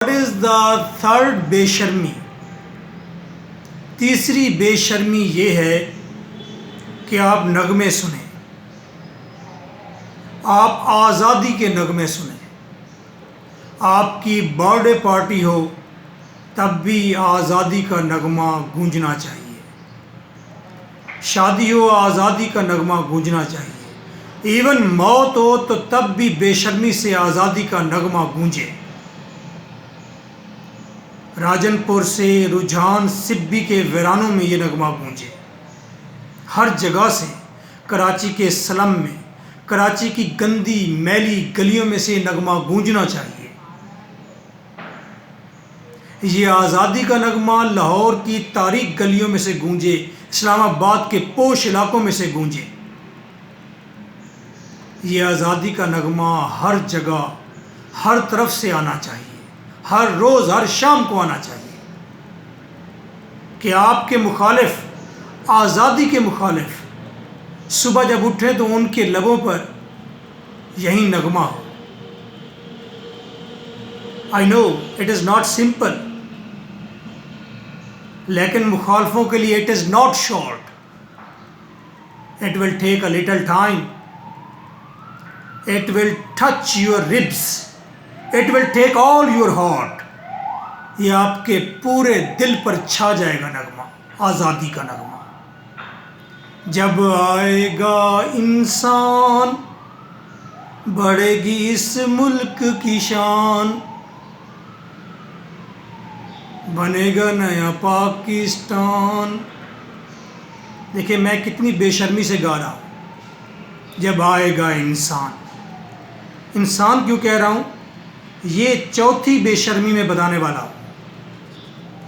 What is the third بے شرمی؟ تیسری بے شرمی یہ ہے کہ آپ نغمے سنیں، آپ آزادی کے نغمے سنیں۔ آپ کی برتھ ڈے پارٹی ہو تب بھی آزادی کا نغمہ گونجنا چاہیے، شادی ہو آزادی کا نغمہ گونجنا چاہیے، ایون موت ہو تو تب بھی بے شرمی سے آزادی کا نغمہ گونجے۔ راجن پور سے رجحان سبی کے ویرانوں میں یہ نغمہ گونجے، ہر جگہ سے، کراچی کے سلم میں، کراچی کی گندی میلی گلیوں میں سے یہ نغمہ گونجنا چاہیے۔ یہ آزادی کا نغمہ لاہور کی تاریک گلیوں میں سے گونجے، اسلام آباد کے پوش علاقوں میں سے گونجے۔ یہ آزادی کا نغمہ ہر جگہ، ہر طرف سے آنا چاہیے، ہر روز، ہر شام کو آنا چاہیے کہ آپ کے مخالف، آزادی کے مخالف، صبح جب اٹھیں تو ان کے لبوں پر یہی نغمہ ہو۔ I know it is not simple، لیکن مخالفوں کے لیے it is not short۔ It will take a little time، it will touch your ribs، it will take all your heart۔ یہ آپ کے پورے دل پر چھا جائے گا نغمہ، آزادی کا نغمہ۔ جب آئے گا انسان بڑھے گی اس ملک کی شان، بنے گا نیا پاکستان۔ دیکھیں میں کتنی بے شرمی سے گا رہا ہوں، جب آئے گا انسان۔ انسان کیوں کہہ رہا ہوں؟ یہ چوتھی بے شرمی میں بتانے والا ہوں۔